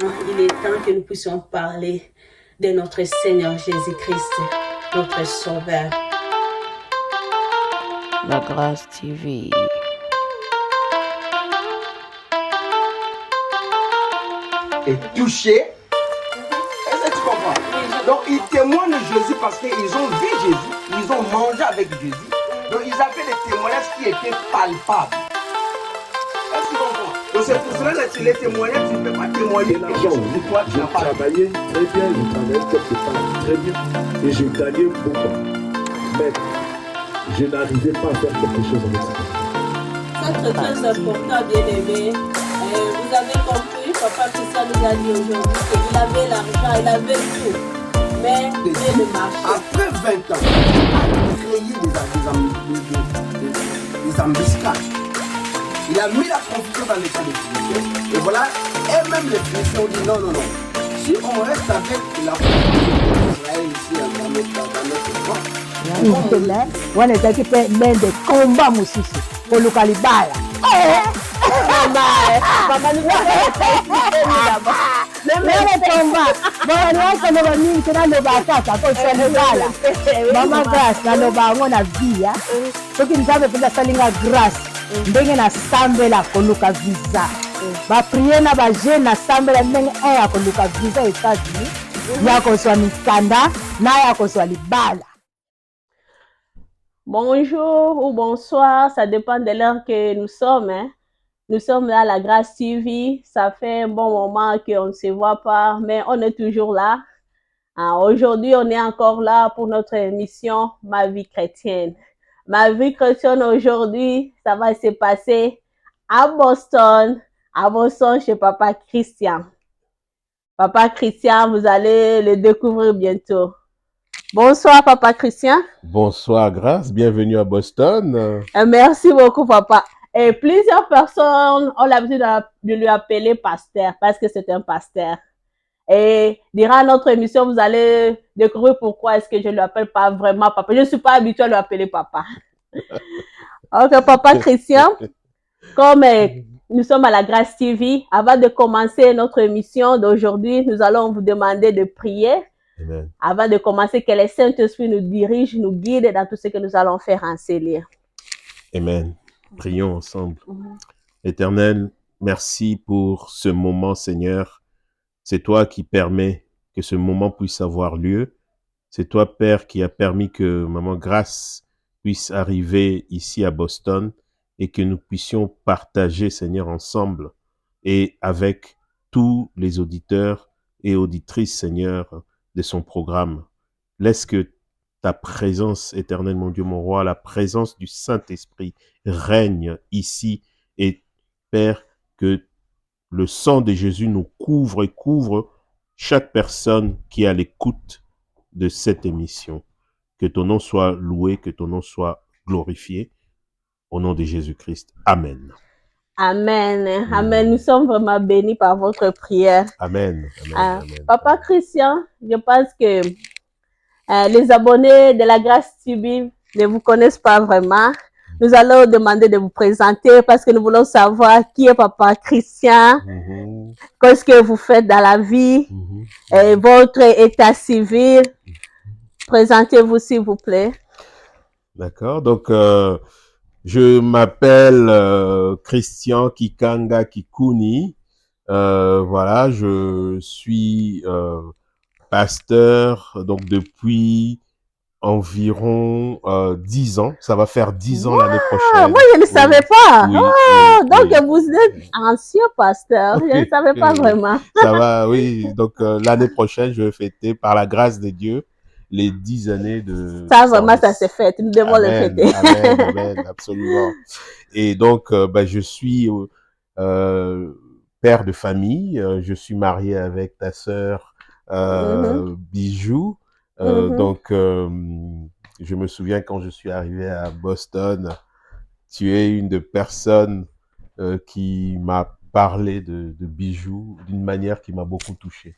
Il est temps que nous puissions parler de notre Seigneur Jésus-Christ, notre Sauveur. La Grâce TV. Et touché. Est-ce que tu comprends? Donc ils témoignent de Jésus parce qu'ils ont vu Jésus, ils ont mangé avec Jésus. Donc ils avaient des témoignages qui étaient palpables. Est-ce que tu comprends? Donc c'est pour cela que les témoignages, tu ne peux pas témoigner quelque chose que toi tu n'as pas. Je travaillais très bien, je travaillais quelque part très bien et je gagnais beaucoup. Mais je n'arrivais pas à faire quelque chose avec ça. C'est très important, bien-aimé. Vous avez compris, Papa Christian nous a dit aujourd'hui qu'il avait l'argent, il avait tout. Mais il ne marchait pas. Après 20 ans, il a créé des embuscades. Il a mis la confusion dans l'état de Philistins. Et voilà, et même les Philistins ont dit non, non, non. Si on reste avec la confusion d'Israël ici dans notre camp, wanataki mende komba musisi koluka libala komba banaoka loba mingi te naloba kaka kosa libala mama grâce naloba yango na via soki nzambe mpenza asalinga grâce ndenge nasambela koluka visa baprie na bagene nasambela ndenge ya koluka visa États-Unis ya kozwa mikanda na ya kozwa libala. Bonjour ou bonsoir, ça dépend de l'heure que nous sommes. Nous sommes là à la Grâce TV. Ça fait un bon moment qu'on ne se voit pas, mais on est toujours là. Aujourd'hui, on est encore là pour notre émission Ma vie chrétienne. Ma vie chrétienne aujourd'hui, ça va se passer à Boston chez Papa Christian. Papa Christian, vous allez le découvrir bientôt. Bonsoir, Papa Christian. Bonsoir, Grâce. Bienvenue à Boston. Merci beaucoup, Papa. Et plusieurs personnes ont l'habitude de lui appeler pasteur parce que c'est un pasteur. Et durant notre émission, vous allez découvrir pourquoi est-ce que je ne l'appelle pas vraiment Papa. Je ne suis pas habituée à lui appeler Papa. Ok, Papa Christian, comme nous sommes à la Grâce TV, avant de commencer notre émission d'aujourd'hui, nous allons vous demander de prier. Amen. Avant de commencer, que le Saint-Esprit nous dirige, nous guide dans tout ce que nous allons faire en ces lieux. Amen. Prions ensemble. Éternel, merci pour ce moment, Seigneur. C'est toi qui permets que ce moment puisse avoir lieu. C'est toi, Père, qui a permis que Maman Grâce puisse arriver ici à Boston et que nous puissions partager, Seigneur, ensemble et avec tous les auditeurs et auditrices, Seigneur, de son programme. Laisse que ta présence, éternelle, mon Dieu, mon roi, la présence du Saint-Esprit règne ici. Et Père, que le sang de Jésus nous couvre et couvre chaque personne qui est à l'écoute de cette émission. Que ton nom soit loué, que ton nom soit glorifié. Au nom de Jésus-Christ. Amen. Amen. Amen. Nous sommes vraiment bénis par votre prière. Amen. Amen. Amen. Papa Christian, je pense que les abonnés de la Grâce TV ne vous connaissent pas vraiment. Nous allons demander de vous présenter parce que nous voulons savoir qui est Papa Christian, qu'est-ce que vous faites dans la vie, et votre état civil. Présentez-vous, s'il vous plaît. D'accord. Donc, je m'appelle Christian Kikanga Kikuni. Voilà, je suis pasteur donc depuis environ 10 ans. Ça va faire 10 ans l'année prochaine. Moi, je ne savais pas. Oui, donc, vous êtes ancien pasteur. Je ne savais pas vraiment. Ça va, oui. Donc, l'année prochaine, je vais fêter, par la grâce de Dieu, les 10 années de... Ça, vraiment, ça s'est fait. Nous devons le fêter. Amen, amen, absolument. Et donc, je suis père de famille. Je suis marié avec ta sœur Bijou. Donc, je me souviens quand je suis arrivé à Boston, tu es une des personnes qui m'a parlé de Bijou d'une manière qui m'a beaucoup touché.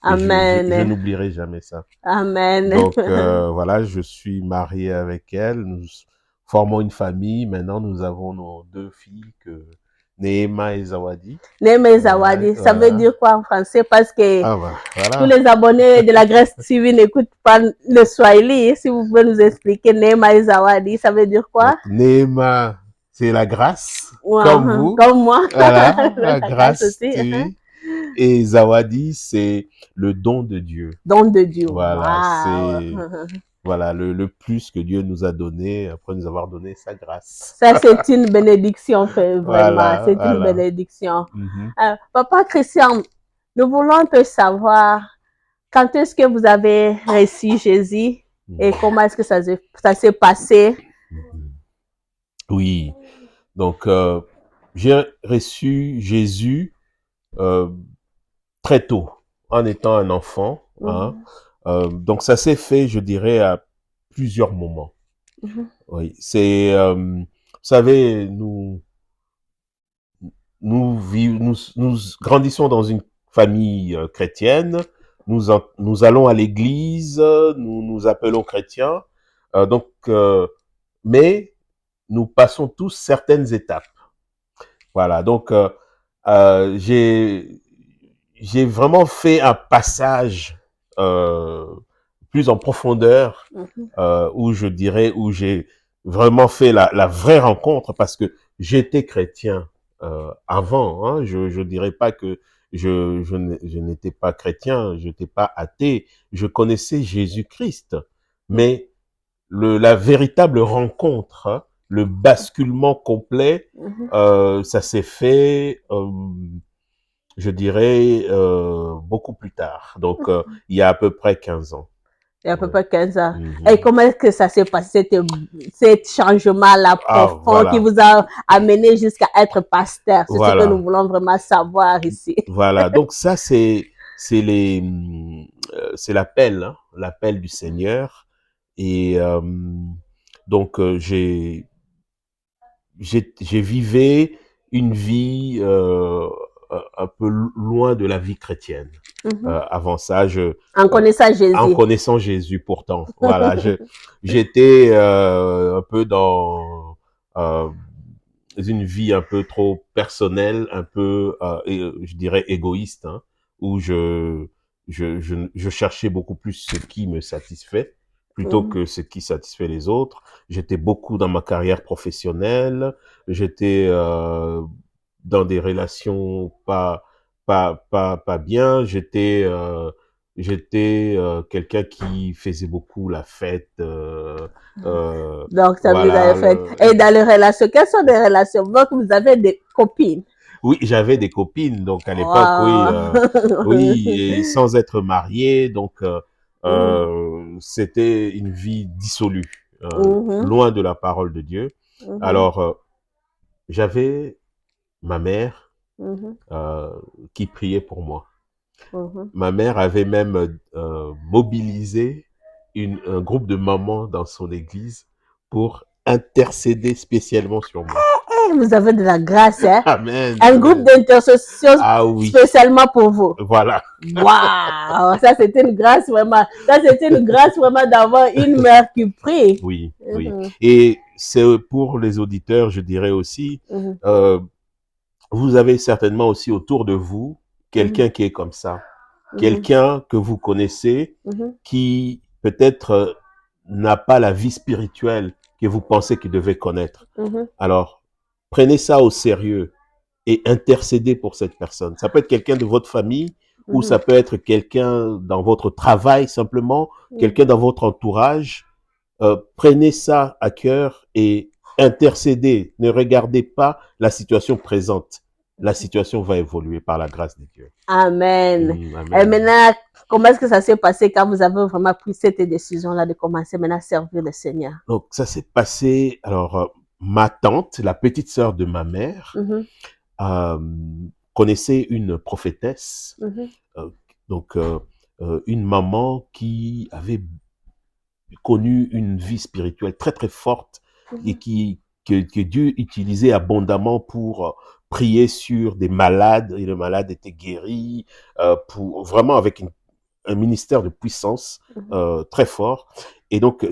Amen. Je n'oublierai jamais ça. Amen. Donc, voilà, je suis marié avec elle. Nous formons une famille. Maintenant, nous avons nos 2 filles que Neema et Zawadi. Neema Zawadi, ça veut dire quoi en français? Parce que tous les abonnés de la Grâce TV n'écoutent pas le Swahili. Si vous pouvez nous expliquer Neema et Zawadi, ça veut dire quoi? Donc, Neema, c'est la grâce, Ouais, comme vous. Comme moi. Voilà, la grâce aussi. TV. Et Zawadi, c'est le don de Dieu. Don de Dieu. Voilà, c'est voilà, le plus que Dieu nous a donné après nous avoir donné sa grâce. Ça, c'est une bénédiction, vraiment. Voilà, c'est une bénédiction. Papa Christian, nous voulons un peu savoir quand est-ce que vous avez reçu Jésus et comment est-ce que ça s'est passé? Oui, donc j'ai reçu Jésus très tôt, en étant un enfant. Hein. Donc ça s'est fait, je dirais, à plusieurs moments. Oui, c'est, vous savez, nous grandissons dans une famille chrétienne. Nous allons à l'église, nous nous appelons chrétiens. Mais nous passons tous certaines étapes. Voilà, donc j'ai vraiment fait un passage plus en profondeur, où je dirais, où j'ai vraiment fait la vraie rencontre, parce que j'étais chrétien avant. Hein, je dirais pas que je n'étais pas chrétien, je n'étais pas athée, je connaissais Jésus-Christ, mais la véritable rencontre, hein, le basculement complet, ça s'est fait, je dirais, beaucoup plus tard. Donc, il y a à peu près 15 ans. Il y a à peu près 15 ans. Et comment est-ce que ça s'est passé, cet changement-là profond qui vous a amené jusqu'à être pasteur? C'est ce que nous voulons vraiment savoir ici. Voilà, donc ça, c'est l'appel, hein, l'appel du Seigneur. Et donc, j'ai vivé une vie un peu loin de la vie chrétienne. Avant ça, en connaissant Jésus. En connaissant Jésus, pourtant. Voilà, j'étais un peu dans une vie un peu trop personnelle, un peu, je dirais, égoïste, hein, où je cherchais beaucoup plus ce qui me satisfait plutôt que ce qui satisfait les autres. J'étais beaucoup dans ma carrière professionnelle. J'étais dans des relations pas bien. J'étais quelqu'un qui faisait beaucoup la fête. Donc, ça vous avez fait. Et dans les relations, quelles sont les relations? Donc, vous avez des copines? Oui, j'avais des copines, donc à l'époque, oui, et sans être marié, donc c'était une vie dissolue, loin de la parole de Dieu. Alors, j'avais ma mère qui priait pour moi. Ma mère avait même mobilisé un groupe de mamans dans son église pour intercéder spécialement sur moi. Vous avez de la grâce, hein? Amen. Un groupe d'intercession spécialement pour vous. Voilà. Waouh! Ça, c'était une grâce vraiment. Ça, c'était une grâce vraiment d'avoir une mère qui prie. Oui, oui. Et c'est pour les auditeurs, je dirais aussi, vous avez certainement aussi autour de vous quelqu'un qui est comme ça. Quelqu'un que vous connaissez qui peut-être n'a pas la vie spirituelle que vous pensez qu'il devait connaître. Alors, prenez ça au sérieux et intercédez pour cette personne. Ça peut être quelqu'un de votre famille ou ça peut être quelqu'un dans votre travail simplement, quelqu'un dans votre entourage. Prenez ça à cœur et intercédez. Ne regardez pas la situation présente. La situation va évoluer par la grâce de Dieu. Amen. Amen. Et maintenant, comment est-ce que ça s'est passé quand vous avez vraiment pris cette décision-là de commencer maintenant à servir le Seigneur? Donc, ça s'est passé, alors, ma tante, la petite sœur de ma mère, connaissait une prophétesse, donc une maman qui avait connu une vie spirituelle très très forte et que Dieu utilisait abondamment pour prier sur des malades, et les malades étaient guéris, pour vraiment avec un ministère de puissance très fort. Et donc,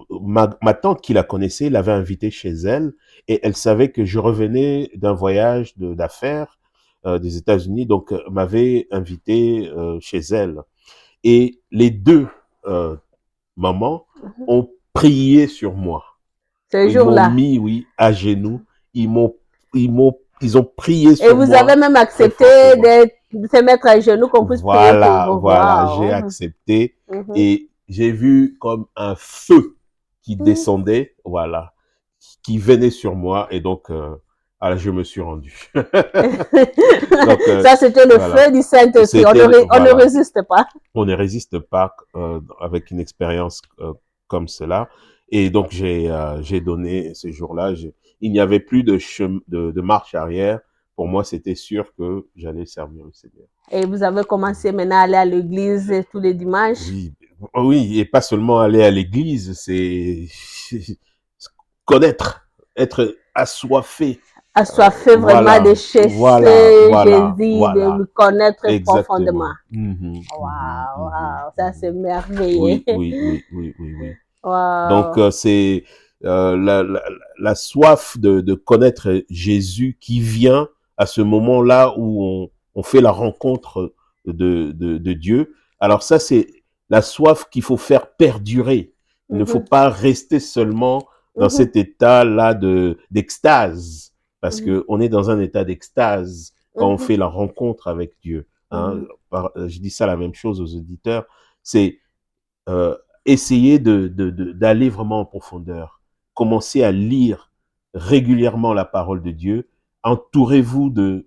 ma tante qui la connaissait l'avait invitée chez elle et elle savait que je revenais d'un voyage d'affaires des États-Unis, donc m'avait invité chez elle. Et les deux mamans ont prié sur moi. Ce Ils m'ont jour-là. mis, oui, à genoux. Ils ont prié sur Et moi. vous avez même accepté de se mettre à genoux qu'on puisse prier pour vous. Voilà, Wow. j'ai accepté et j'ai vu comme un feu qui descendait, voilà, qui venait sur moi et donc alors je me suis rendu. Donc, ça, c'était le feu du Saint-Esprit. On ne résiste pas. On ne résiste pas avec une expérience comme cela. Et donc, j'ai donné ce jour-là. Il n'y avait plus de marche arrière. Pour moi, c'était sûr que j'allais servir le Seigneur. Et vous avez commencé maintenant à aller à l'église tous les dimanches? Oui, oui, et pas seulement aller à l'église, c'est connaître, être assoiffé. Assoiffé vraiment de chasser Jésus, de le connaître profondément. Wow, ça c'est merveilleux. Oui. Wow. Donc, c'est la soif de connaître Jésus qui vient à ce moment-là où on fait la rencontre de Dieu. Alors ça, c'est la soif qu'il faut faire perdurer. Il ne faut pas rester seulement dans cet état-là d'extase, parce que on est dans un état d'extase quand on fait la rencontre avec Dieu. Hein. Je dis ça la même chose aux auditeurs. C'est essayer d'aller vraiment en profondeur. Commencez à lire régulièrement la parole de Dieu. Entourez-vous de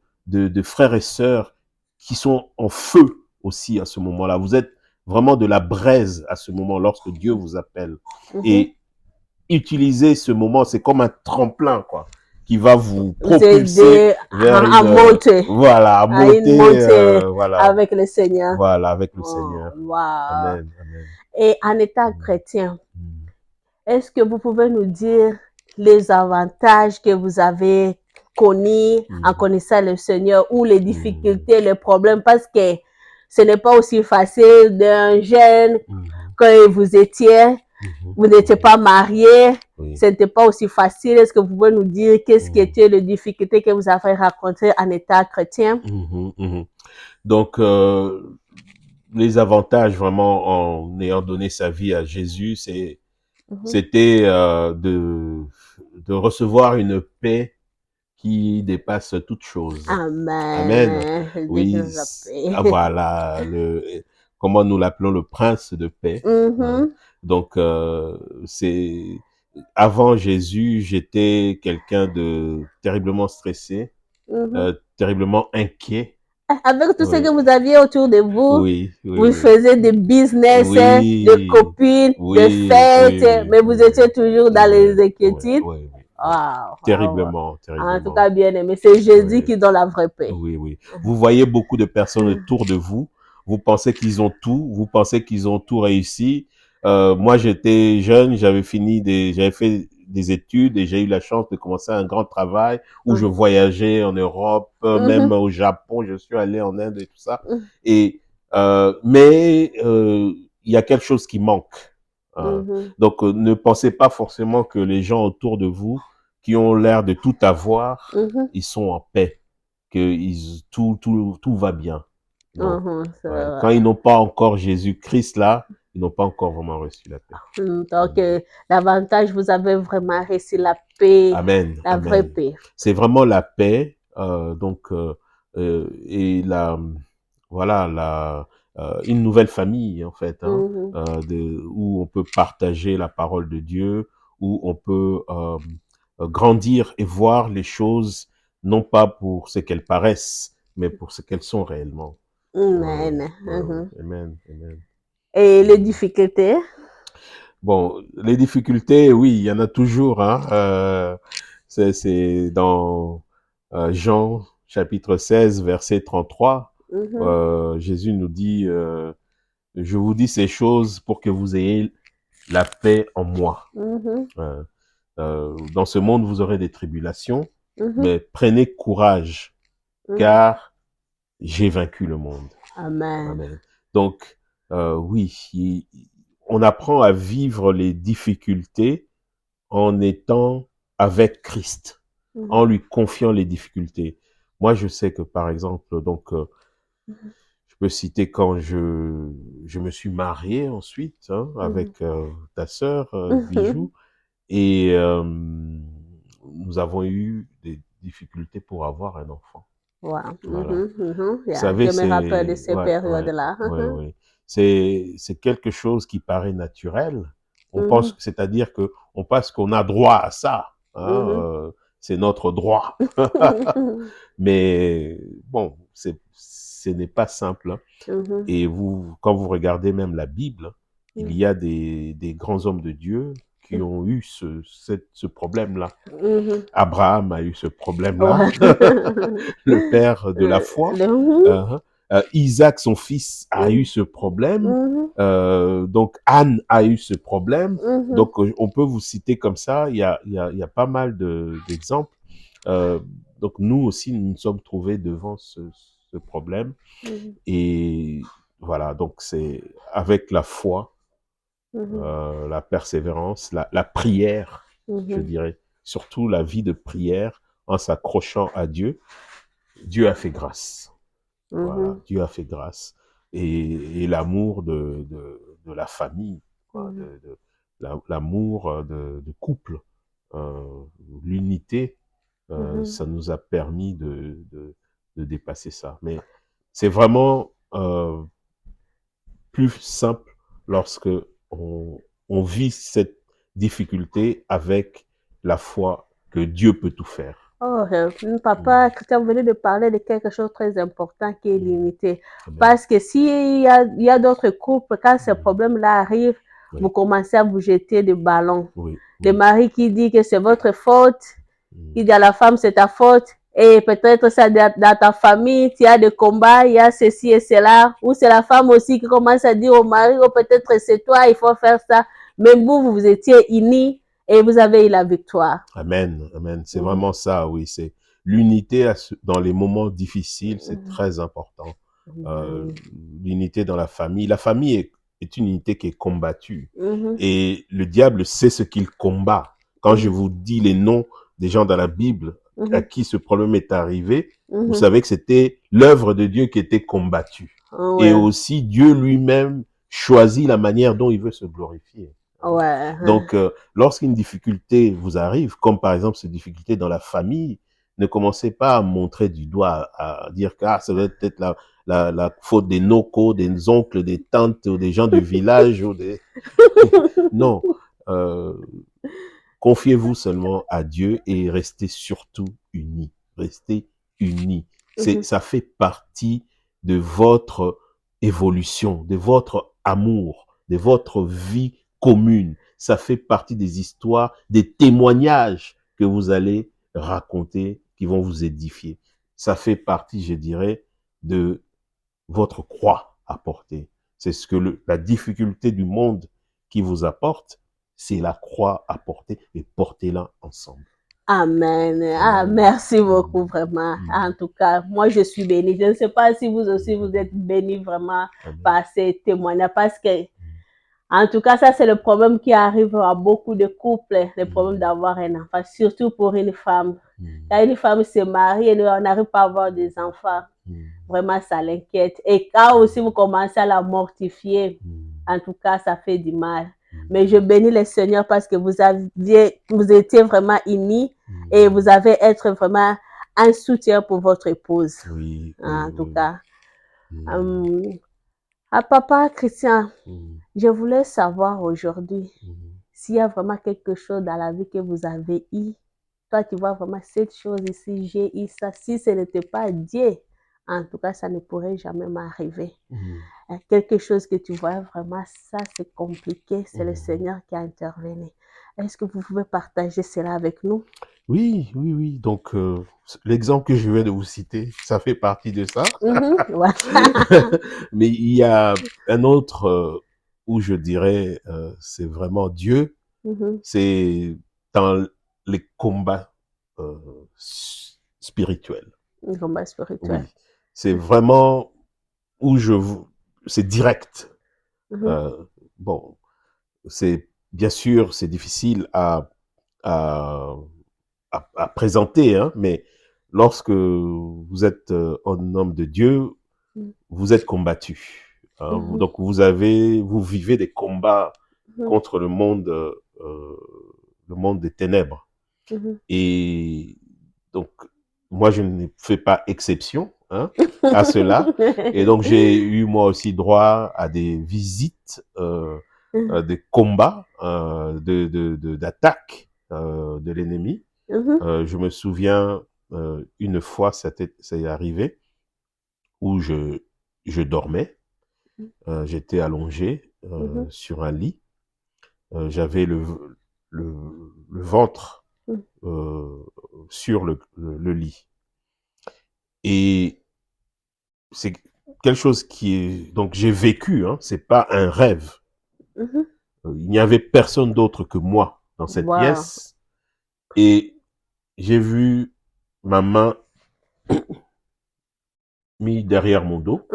frères et sœurs qui sont en feu aussi à ce moment-là. Vous êtes vraiment de la braise à ce moment lorsque Dieu vous appelle. Et utilisez ce moment, c'est comme un tremplin, quoi, qui va vous propulser vers monter. Voilà, à monter, voilà. Avec le Seigneur. Voilà, avec le Seigneur. Wow. Amen, amen. Et en étant chrétien, est-ce que vous pouvez nous dire les avantages que vous avez connus en connaissant le Seigneur ou les difficultés, les problèmes, parce que ce n'est pas aussi facile d'un jeune quand vous étiez, vous n'étiez pas marié, ce n'était pas aussi facile. Est-ce que vous pouvez nous dire qu'est-ce qui était les difficultés que vous avez rencontrées en état chrétien? Donc, les avantages vraiment en ayant donné sa vie à Jésus, c'était de recevoir une paix qui dépasse toute chose. Amen. Oui, voilà, comment nous l'appelons, le prince de paix. Donc, c'est avant Jésus, j'étais quelqu'un de terriblement stressé, terriblement inquiet. Avec tout ce que vous aviez autour de vous, vous faisiez des business, des copines, des fêtes, mais vous étiez toujours dans les inquiétudes. Terriblement. En tout cas, bien aimé. C'est Jésus qui donne la vraie paix. Oui. Vous voyez beaucoup de personnes autour de vous. Vous pensez qu'ils ont tout. Vous pensez qu'ils ont tout réussi. Moi, j'étais jeune. J'avais fait des études et j'ai eu la chance de commencer un grand travail où je voyageais en Europe, même au Japon. Je suis allé en Inde et tout ça. Et mais il y a quelque chose qui manque. Donc, ne pensez pas forcément que les gens autour de vous qui ont l'air de tout avoir, ils sont en paix, que tout va bien. Quand ils n'ont pas encore Jésus-Christ là, ils n'ont pas encore vraiment reçu la paix. Donc, davantage, vous avez vraiment reçu la paix, la vraie paix. C'est vraiment la paix, et une nouvelle famille en fait, où on peut partager la parole de Dieu, où on peut grandir et voir les choses non pas pour ce qu'elles paraissent, mais pour ce qu'elles sont réellement. Amen. Amen. Et les difficultés? Bon, les difficultés, oui, il y en a toujours. C'est dans Jean chapitre 16, verset 33. Jésus nous dit, je vous dis ces choses pour que vous ayez la paix en moi. Dans ce monde, vous aurez des tribulations, mais prenez courage, car j'ai vaincu le monde. Amen. Donc, oui, on apprend à vivre les difficultés en étant avec Christ, en lui confiant les difficultés. Moi, je sais que, par exemple, donc, je peux citer quand je me suis marié ensuite, hein, avec ta sœur, Bijou, et nous avons eu des difficultés pour avoir un enfant. Wow. Voilà. Vous Yeah, savez, je me rappelle de ces ouais, périodes-là. ouais. C'est quelque chose qui paraît naturel. On pense, c'est-à-dire que on pense qu'on a droit à ça. Hein, c'est notre droit. Mais bon, ce n'est pas simple. Hein. Et quand vous regardez même la Bible, il y a des grands hommes de Dieu qui ont eu ce problème-là. Abraham a eu ce problème-là, le père de la foi. Isaac, son fils, a eu ce problème. Donc, Anne a eu ce problème. Donc, on peut vous citer comme ça. Il y a pas mal d'exemples. Donc, nous aussi, nous nous sommes trouvés devant ce problème. Et voilà, donc c'est avec la foi, la persévérance, la prière, je dirais, surtout la vie de prière, en s'accrochant à Dieu, Dieu a fait grâce. Voilà, Dieu a fait grâce. Et l'amour de la famille, l'amour de couple, l'unité, ça nous a permis de dépasser ça. Mais c'est vraiment plus simple lorsque on vit cette difficulté avec la foi que Dieu peut tout faire. Oh, papa, Christian venait de parler de quelque chose de très important qui est l'unité. Parce que s'il y a d'autres couples, quand ce problème-là arrive, vous commencez à vous jeter des ballons. Le mari qui dit que c'est votre faute, qui dit à la femme c'est ta faute, et peut-être ça dans ta famille, tu as des combats, il y a ceci et cela, ou c'est la femme aussi qui commence à dire au mari, oh, peut-être c'est toi, il faut faire ça. Même vous étiez unis et vous avez eu la victoire. Amen, amen. C'est vraiment ça, oui. C'est l'unité dans les moments difficiles, c'est très important. L'unité dans la famille. La famille est une unité qui est combattue. Et le diable sait ce qu'il combat. Quand je vous dis les noms des gens dans la Bible à qui ce problème est arrivé, vous savez que c'était l'œuvre de Dieu qui était combattue. Et aussi, Dieu lui-même choisit la manière dont il veut se glorifier. Donc, lorsqu'une difficulté vous arrive, comme par exemple cette difficulté dans la famille, ne commencez pas à montrer du doigt, à dire que ça doit être peut-être la faute des nocos, des oncles, des tantes ou des gens du village. Ou des... Non. Confiez-vous seulement à Dieu et restez surtout unis. Restez unis. Ça fait partie de votre évolution, de votre amour, de votre vie commune. Ça fait partie des histoires, des témoignages que vous allez raconter, qui vont vous édifier. Ça fait partie, je dirais, de votre croix à porter. C'est ce que la difficulté du monde qui vous apporte, c'est la croix à porter, et portez-la ensemble. Amen. Ah, merci beaucoup, vraiment. En tout cas, moi, je suis bénie. Je ne sais pas si vous aussi, vous êtes bénis vraiment par ces témoignages, parce que en tout cas, ça, c'est le problème qui arrive à beaucoup de couples, le problème d'avoir un enfant, surtout pour une femme. Quand une femme se marie et on n'arrive pas à avoir des enfants, vraiment, ça l'inquiète. Et quand aussi vous commencez à la mortifier, en tout cas, ça fait du mal. Mais je bénis le Seigneur parce que vous étiez vraiment unis et vous avez être vraiment un soutien pour votre épouse. En tout cas. Papa Christian, je voulais savoir aujourd'hui s'il y a vraiment quelque chose dans la vie que vous avez eu. Toi, tu vois vraiment cette chose ici, j'ai eu ça. Si ce n'était pas Dieu, en tout cas, ça ne pourrait jamais m'arriver. Quelque chose que tu vois vraiment, ça c'est compliqué, c'est le Seigneur qui a intervenu. Est-ce que vous pouvez partager cela avec nous? Oui, oui, oui. Donc, l'exemple que je viens de vous citer, ça fait partie de ça. Mais il y a un autre où je dirais, c'est vraiment Dieu. C'est dans les combats spirituels. Les combats spirituels. Oui. C'est vraiment où c'est direct. Bon, c'est bien sûr, c'est difficile à, à présenter, hein, mais lorsque vous êtes un homme de Dieu, vous êtes combattu. Hein, donc vous vivez des combats contre le monde des ténèbres. Et donc, moi, je ne fais pas exception, hein, à cela. Et donc, j'ai eu moi aussi droit à des visites, des combats, d'attaques de l'ennemi. Je me souviens, une fois, ça est arrivé, où je dormais, j'étais allongé sur un lit, j'avais le ventre sur le lit. Et c'est quelque chose qui est... Donc j'ai vécu, hein, c'est pas un rêve. Il n'y avait personne d'autre que moi dans cette pièce. Et j'ai vu ma main mise derrière mon dos.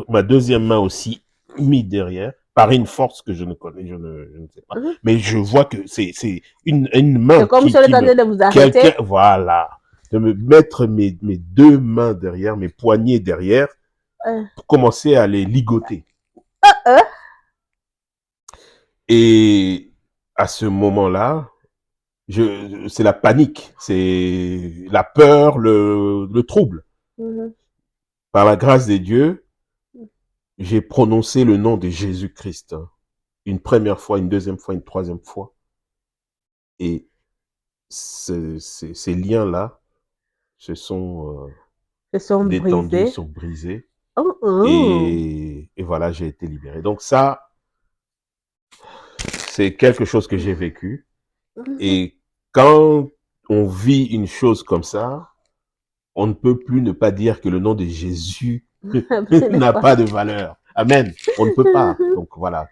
Ma deuxième main aussi mise derrière, par une force que je ne connais, je ne sais pas. Mais je vois que c'est une main. C'est comme si on était en train de vous arrêter. Voilà. De me mettre mes deux mains derrière, mes poignets derrière, pour commencer à les ligoter. Et à ce moment-là, c'est la panique, c'est la peur, le trouble. Par la grâce de Dieu, j'ai prononcé le nom de Jésus-Christ. Une première fois, une deuxième fois, une troisième fois. Et ces liens-là se sont détendus, sont brisés. Et voilà, j'ai été libéré. Donc ça, c'est quelque chose que j'ai vécu. Et quand on vit une chose comme ça, on ne peut plus ne pas dire que le nom de Jésus n'a pas de valeur. Amen. On ne peut pas. Donc voilà.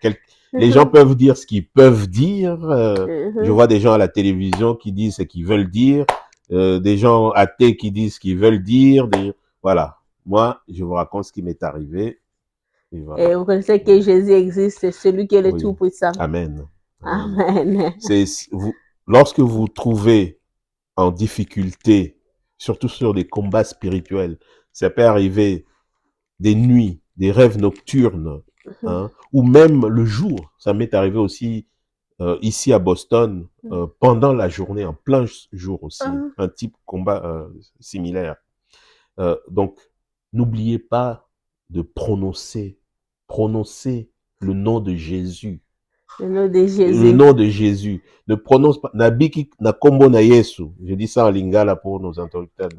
Les gens peuvent dire ce qu'ils peuvent dire. Je vois des gens à la télévision qui disent ce qu'ils veulent dire. Des gens athées qui disent ce qu'ils veulent dire. Voilà. Moi, je vous raconte ce qui m'est arrivé. Et, voilà. Et vous connaissez que Jésus existe, c'est celui qui est le Tout-Puissant. Amen. Amen. Lorsque vous trouvez en difficulté, surtout sur des combats spirituels, ça peut arriver des nuits, des rêves nocturnes, hein, ou même le jour. Ça m'est arrivé aussi ici à Boston, pendant la journée, en plein jour aussi, un type de combat similaire. Donc, n'oubliez pas de prononcer le nom de Jésus. Le nom de Jésus. Le nom de Jésus. Ne prononce pas. Nabiki na kombo na Yesu. Je dis ça en lingala pour nos interlocuteurs.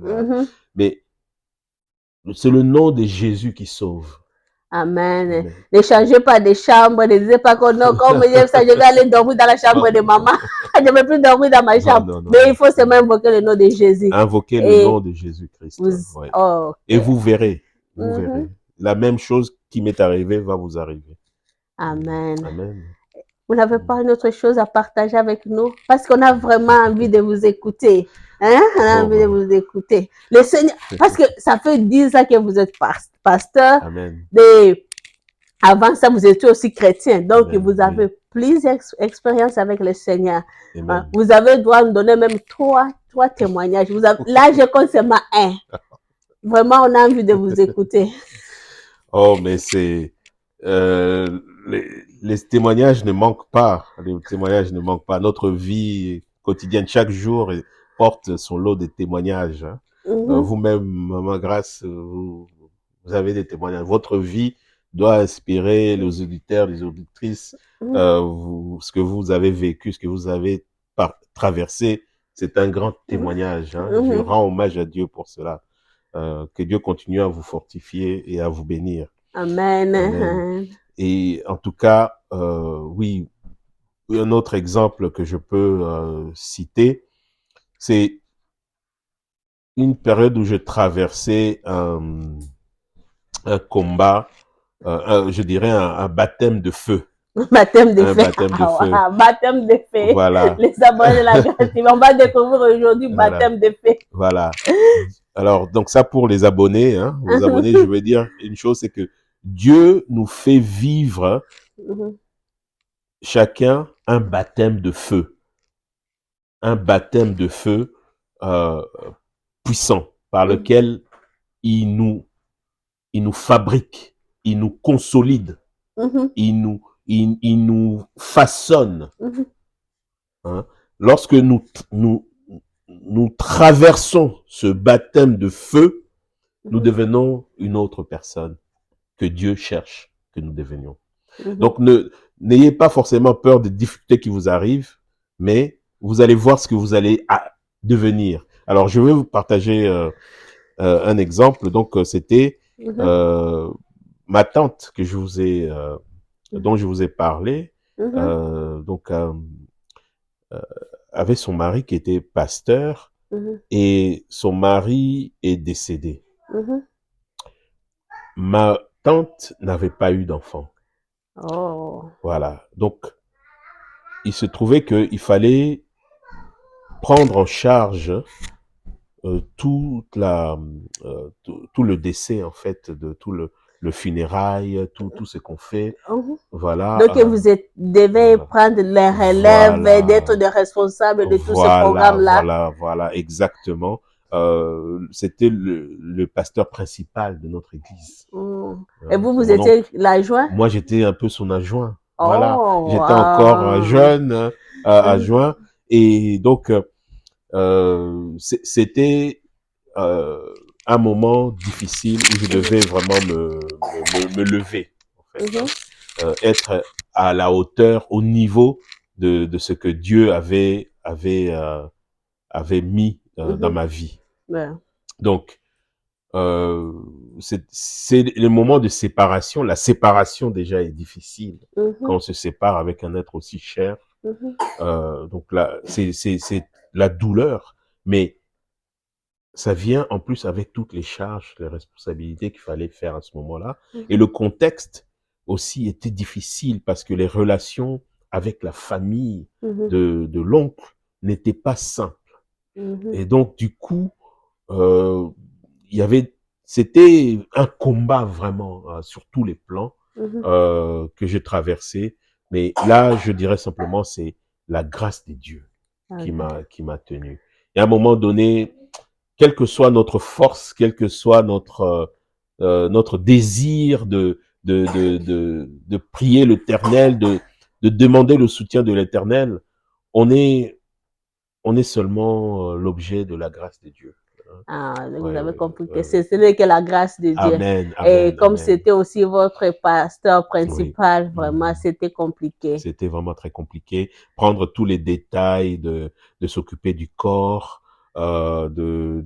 Mais c'est le nom de Jésus qui sauve. Amen. Ne changez pas de chambre. Ne disez pas que non, comme ça, je vais aller dormir dans la chambre de maman. Je ne vais plus dormir dans ma chambre. Non. Mais il faut seulement invoquer le nom de Jésus. Invoquer le nom de Jésus-Christ. Et vous verrez. Vous verrez. La même chose qui m'est arrivée va vous arriver. Amen. Amen. Vous n'avez pas une autre chose à partager avec nous? Parce qu'on a vraiment envie de vous écouter. Hein? On a envie de vous écouter. Le Seigneur, parce que ça fait 10 ans que vous êtes pasteur. Amen. Avant ça, vous étiez aussi chrétien. Donc, vous avez plusieurs expériences avec le Seigneur. Amen. Vous avez le droit de nous donner même trois témoignages. Là, je compte seulement un. Vraiment, on a envie de vous écouter. Oh, mais c'est... les témoignages ne manquent pas. Les témoignages ne manquent pas. Notre vie quotidienne, chaque jour, porte son lot de témoignages. Hein. Vous-même, Maman Grâce, vous avez des témoignages. Votre vie doit inspirer les auditeurs, les auditrices. Ce que vous avez vécu, ce que vous avez traversé, c'est un grand témoignage. Hein. Je rends hommage à Dieu pour cela. Que Dieu continue à vous fortifier et à vous bénir. Amen. Amen. Et en tout cas, oui, un autre exemple que je peux citer, c'est une période où je traversais un combat, je dirais un baptême de feu. Baptême de feu. Baptême de feu. Baptême de feu. Voilà. Les abonnés de la grâce, on va découvrir aujourd'hui baptême de feu. Voilà. Alors, donc ça pour les abonnés, hein. Aux abonnés, je veux dire une chose, c'est que Dieu nous fait vivre chacun un baptême de feu. Un baptême de feu puissant par lequel il nous fabrique, il nous consolide, il nous façonne. Hein. Lorsque nous traversons ce baptême de feu, nous devenons une autre personne que Dieu cherche que nous devenions. Donc, n'ayez pas forcément peur des difficultés qui vous arrivent, mais vous allez voir ce que vous allez devenir. Alors, je vais vous partager un exemple. Donc, c'était ma tante que je vous ai, dont je vous ai parlé. Donc, avait son mari qui était pasteur et son mari est décédé. Ma tante n'avait pas eu d'enfant. Oh. Voilà. Donc, il se trouvait qu'il fallait prendre en charge tout le décès, en fait, de tout le funérail, tout ce qu'on fait. Voilà. Donc, vous devez prendre les relèves et d'être des responsables de tout ce programme-là. Voilà, exactement. C'était le pasteur principal de notre église. Et vous étiez l'adjoint? Moi, j'étais un peu son adjoint. Oh, voilà. J'étais encore jeune, adjoint. Et donc, c'était un moment difficile où je devais vraiment me lever, en fait, être à la hauteur, au niveau de ce que Dieu avait mis dans ma vie. Donc, c'est le moment de séparation. La séparation déjà est difficile quand on se sépare avec un être aussi cher. Donc là, c'est la douleur, mais ça vient en plus avec toutes les charges, les responsabilités qu'il fallait faire à ce moment-là. Et le contexte aussi était difficile parce que les relations avec la famille de l'oncle n'étaient pas simples. Et donc, du coup, c'était un combat vraiment sur tous les plans que j'ai traversé. Mais là, je dirais simplement, c'est la grâce de Dieu qui m'a tenu. Et à un moment donné, quelle que soit notre force, quel que soit notre désir de prier l'Éternel, de demander le soutien de l'Éternel, on est seulement l'objet de la grâce de Dieu. Vous avez compris que ce n'est que la grâce de Dieu. Amen, et comme c'était aussi votre pasteur principal, vraiment, c'était compliqué. C'était vraiment très compliqué. Prendre tous les détails de s'occuper du corps, de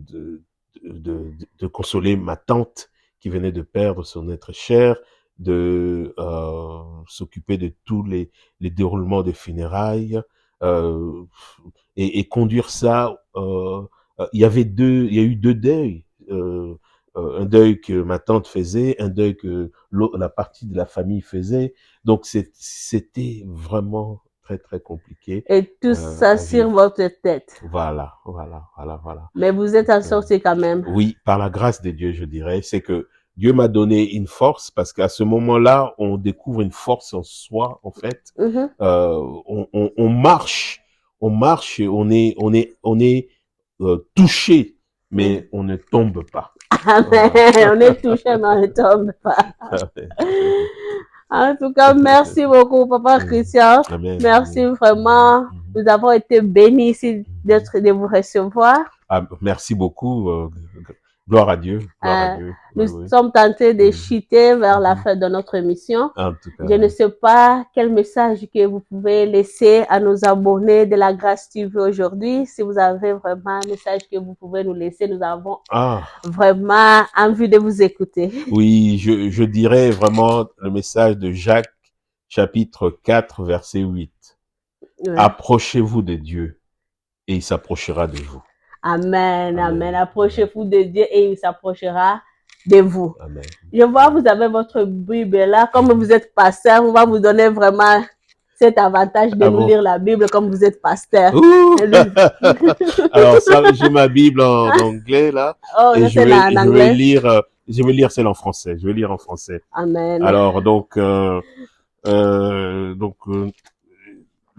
consoler ma tante qui venait de perdre son être cher, de s'occuper de tous les déroulements de funérailles, et conduire ça. Il y a eu deux deuils. Un deuil que ma tante faisait, un deuil que la partie de la famille faisait. Donc, c'était vraiment très, très compliqué. Et tout ça sur votre tête. Voilà. Mais vous êtes en sorti quand même. Oui, par la grâce de Dieu, je dirais. C'est que Dieu m'a donné une force parce qu'à ce moment-là, on découvre une force en soi, en fait. On marche et on est touché, mais on ne tombe pas. Amen. On est touché, mais on ne tombe pas. En tout cas, merci beaucoup, Papa Christian. Amen. Merci vraiment. Nous avons été bénis ici de vous recevoir. Merci beaucoup. Gloire à Dieu. Nous sommes tentés de chuter vers la fin de notre émission. En tout cas, je ne sais pas quel message que vous pouvez laisser à nos abonnés de la Grâce TV aujourd'hui. Si vous avez vraiment un message que vous pouvez nous laisser, nous avons vraiment envie de vous écouter. Oui, je dirais vraiment le message de Jacques, chapitre 4, verset 8. Ouais. Approchez-vous de Dieu et il s'approchera de vous. Amen, amen. Approchez-vous de Dieu et il s'approchera de vous. Amen. Je vois, vous avez votre Bible là. Comme vous êtes pasteur, on va vous donner vraiment cet avantage de nous lire la Bible comme vous êtes pasteur. Alors, ça, j'ai ma Bible en anglais là. Oh, et je vais lire celle en français. Je vais lire en français. Amen. Alors, donc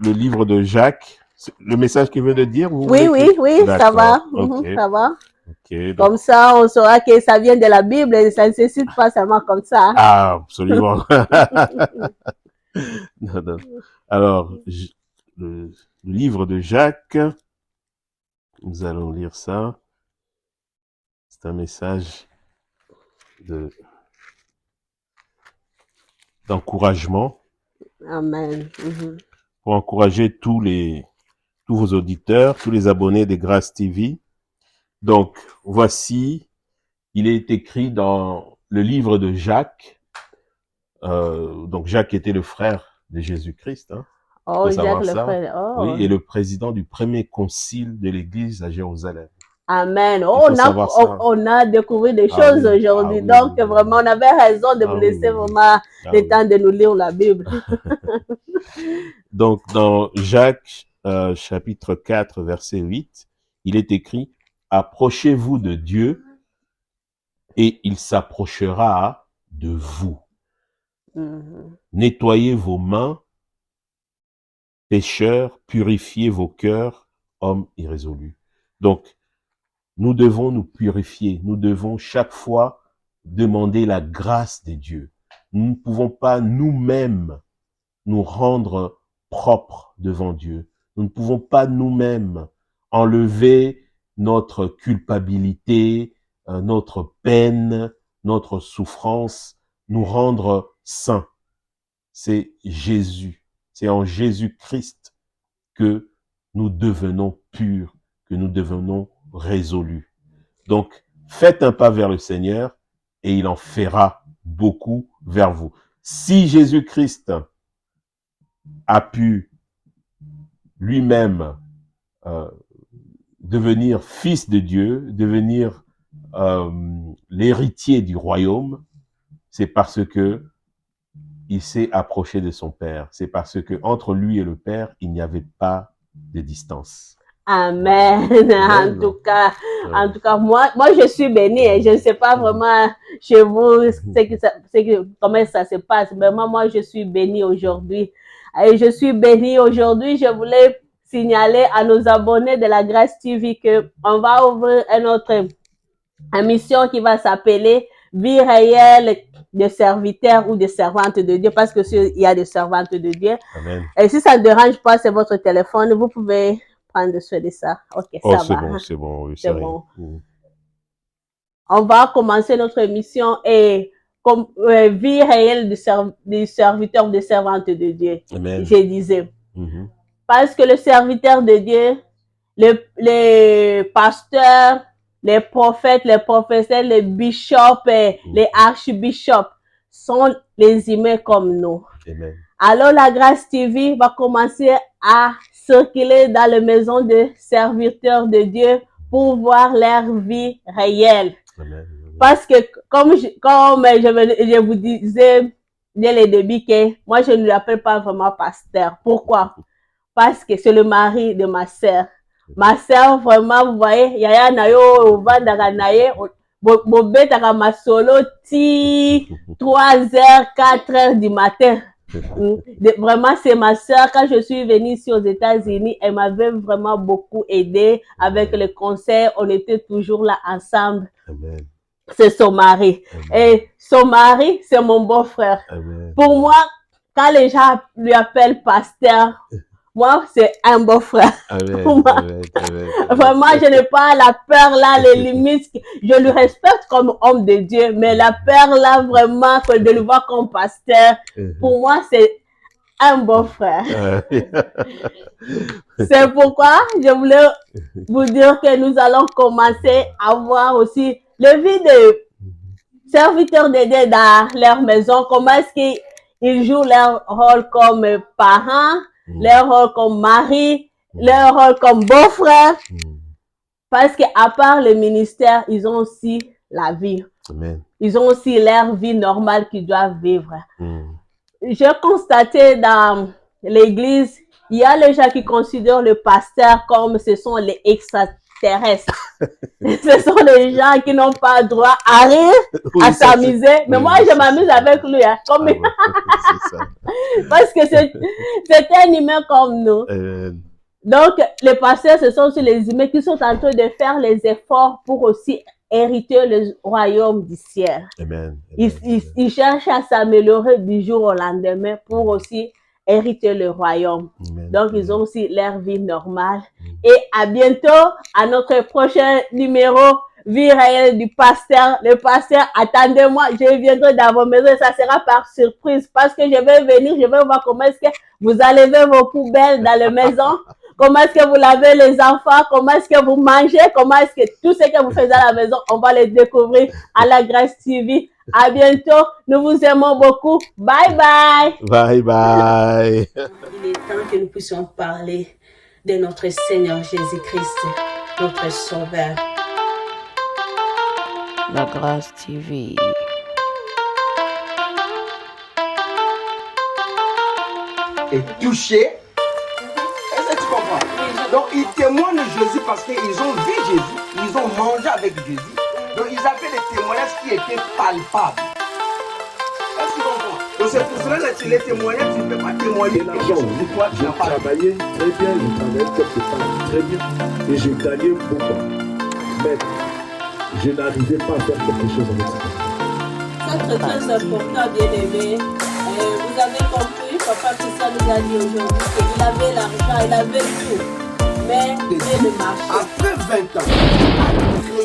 le livre de Jacques. Le message qu'il veut de dire, vous Oui, voulez oui, ça va. Ok. Ça va. Ok, donc- Comme ça, on saura que ça vient de la Bible et ça ne se cite pas seulement comme ça. Ah, absolument. Non, non. Alors, le livre de Jacques, nous allons lire ça. C'est un message d'encouragement Amen. Mhm. pour encourager tous vos auditeurs, tous les abonnés de Grâce TV. Donc, voici, il est écrit dans le livre de Jacques. Donc, Jacques était le frère de Jésus-Christ. Hein. Oh, Faut Jacques savoir le ça. frère. Oh. Oui, et le président du premier concile de l'Église à Jérusalem. Amen. Oh, faut savoir ça. on a découvert des Ah choses oui, aujourd'hui. ah oui, Donc, oui, oui. vraiment, on avait raison de Ah vous oui, laisser oui, oui. vraiment Ah le oui. temps de nous lire la Bible. Donc, dans Jacques, chapitre 4, verset 8, il est écrit « Approchez-vous de Dieu et il s'approchera de vous. Mhm. Nettoyez vos mains, pécheurs, purifiez vos cœurs, hommes irrésolus. » Donc, nous devons nous purifier. Nous devons chaque fois demander la grâce de Dieu. Nous ne pouvons pas nous-mêmes nous rendre propres devant Dieu. Nous ne pouvons pas nous-mêmes enlever notre culpabilité, notre peine, notre souffrance, nous rendre saints. C'est Jésus, c'est en Jésus-Christ que nous devenons purs, que nous devenons résolus. Donc, faites un pas vers le Seigneur et il en fera beaucoup vers vous. Si Jésus-Christ a pu lui-même devenir fils de Dieu, devenir l'héritier du royaume, c'est parce que il s'est approché de son Père. C'est parce que entre lui et le Père, il n'y avait pas de distance. Amen. Amen. En tout cas, moi, je suis bénie. Et je ne sais pas vraiment chez vous comment ça se passe. Mais moi, je suis bénie aujourd'hui. Et je suis bénie aujourd'hui. Je voulais signaler à nos abonnés de la Grâce TV que on va ouvrir une autre émission qui va s'appeler Vie réelle de serviteurs ou de servantes de Dieu, parce que il y a des servantes de Dieu. Amen. Et si ça ne dérange pas, c'est votre téléphone, vous pouvez prendre soin de ça. Ok, Oh, ça c'est va. bon, c'est bon, oui, C'est rien. bon. On va commencer notre émission et comme vie réelle des serviteurs, des servantes de Dieu. Amen. Je disais. Mhm. Parce que le serviteur de Dieu, les pasteurs, les prophètes, les professeurs, les bishops, les archbishops sont les humains comme nous. Amen. Alors la Grâce TV va commencer à circuler dans les maisons de serviteurs de Dieu pour voir leur vie réelle. Amen. Parce que comme je vous disais dès le début que moi je ne l'appelle pas vraiment pasteur. Pourquoi? Parce que c'est le mari de ma sœur. Ma sœur, vraiment, vous voyez, yaya na yo, vandaka na ye, bobetaka ma solo ti 3h, 4h du matin. Vraiment, c'est ma sœur. Quand je suis venue ici aux États-Unis, elle m'avait vraiment beaucoup aidé avec les conseils. On était toujours là ensemble. Amen. C'est son mari. Amen. Et son mari, c'est mon beau-frère. Amen. Pour moi, quand les gens lui appellent pasteur, moi, c'est un beau-frère. Amen. Moi, Amen. Amen. vraiment, je n'ai pas la peur là, les limites. Je le respecte comme homme de Dieu, mais la peur là, vraiment, de le voir comme pasteur, pour moi, c'est un beau-frère. C'est pourquoi je voulais vous dire que nous allons commencer à voir aussi les vies de serviteurs de Dieu dans leur maison, comment est-ce qu'ils jouent leur rôle comme parents, leur rôle comme mari, leur rôle comme beau-frère. Parce qu'à part le ministère, ils ont aussi la vie. Amen. Ils ont aussi leur vie normale qu'ils doivent vivre. J'ai constaté dans l'église, il y a les gens qui considèrent le pasteur comme ce sont les terrestre. Ce sont les gens qui n'ont pas droit à rire, Oui, à ça, s'amuser. Mais oui, moi, oui, je c'est m'amuse avec lui. Hein, Ah comme... ouais, c'est ça. Parce que c'est un humain comme nous. Donc, les pasteurs, ce sont aussi les humains qui sont en train de faire les efforts pour aussi hériter le royaume du ciel. Amen. Ils cherchent à s'améliorer du jour au lendemain pour aussi hériter le royaume. Amen. Donc, ils ont aussi leur vie normale. Et à bientôt à notre prochain numéro, Vie réelle du pasteur. Le pasteur, attendez-moi, je viendrai dans vos maisons. Ça sera par surprise parce que je vais venir, je vais voir comment est-ce que vous enlevez vos poubelles dans la maison. Comment est-ce que vous lavez les enfants? Comment est-ce que vous mangez? Comment est-ce que tout ce que vous faites à la maison, on va les découvrir à la Grâce TV. À bientôt. Nous vous aimons beaucoup. Bye bye. Bye bye. Il est temps que nous puissions parler de notre Seigneur Jésus-Christ, notre Sauveur. La Grâce TV. Et touché. Est-ce que tu comprends? Donc ils témoignent de Jésus parce qu'ils ont vu Jésus, ils ont mangé avec Jésus. Donc ils avaient des témoignages qui étaient palpables. Est-ce que tu comprends? Donc c'est pour cela que les témoignages, tu ne peux pas témoigner. Je travaillais très bien, je travaillais quelque part très bien et je gagnais beaucoup. Mais je n'arrivais pas à faire quelque chose avec ça. C'est très important, bien-aimé. Vous avez compris, Papa Christian nous a dit aujourd'hui qu'il avait l'argent, il avait tout. Mais Dieu ne marchait. Après 20 ans, il a créé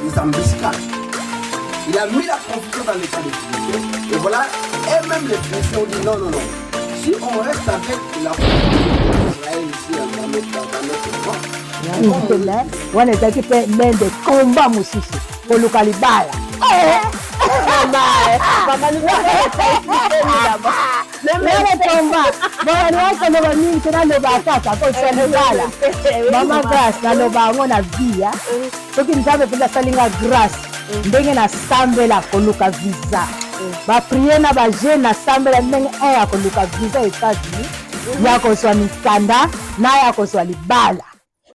des embuscades. Il a mis la confusion dans l'état de Dieu. Et voilà, et même les chrétiens ont dit non, non, non. Si on reste avec la confusion d'Israël ici dans notre camp, wana ezalaki mpe l'un des combats mosusu koluka libala lele combat bakani bakoloba mingi te naloba kaka kosa libala mama grâce naloba yango na via soki nzambe mpenza asalinga grâce ndenge nasambela koluka visa baprie na bajeune nasambela ndenge ya koluka visa États-Unis ya kozwa mikanda na ya kozwa libala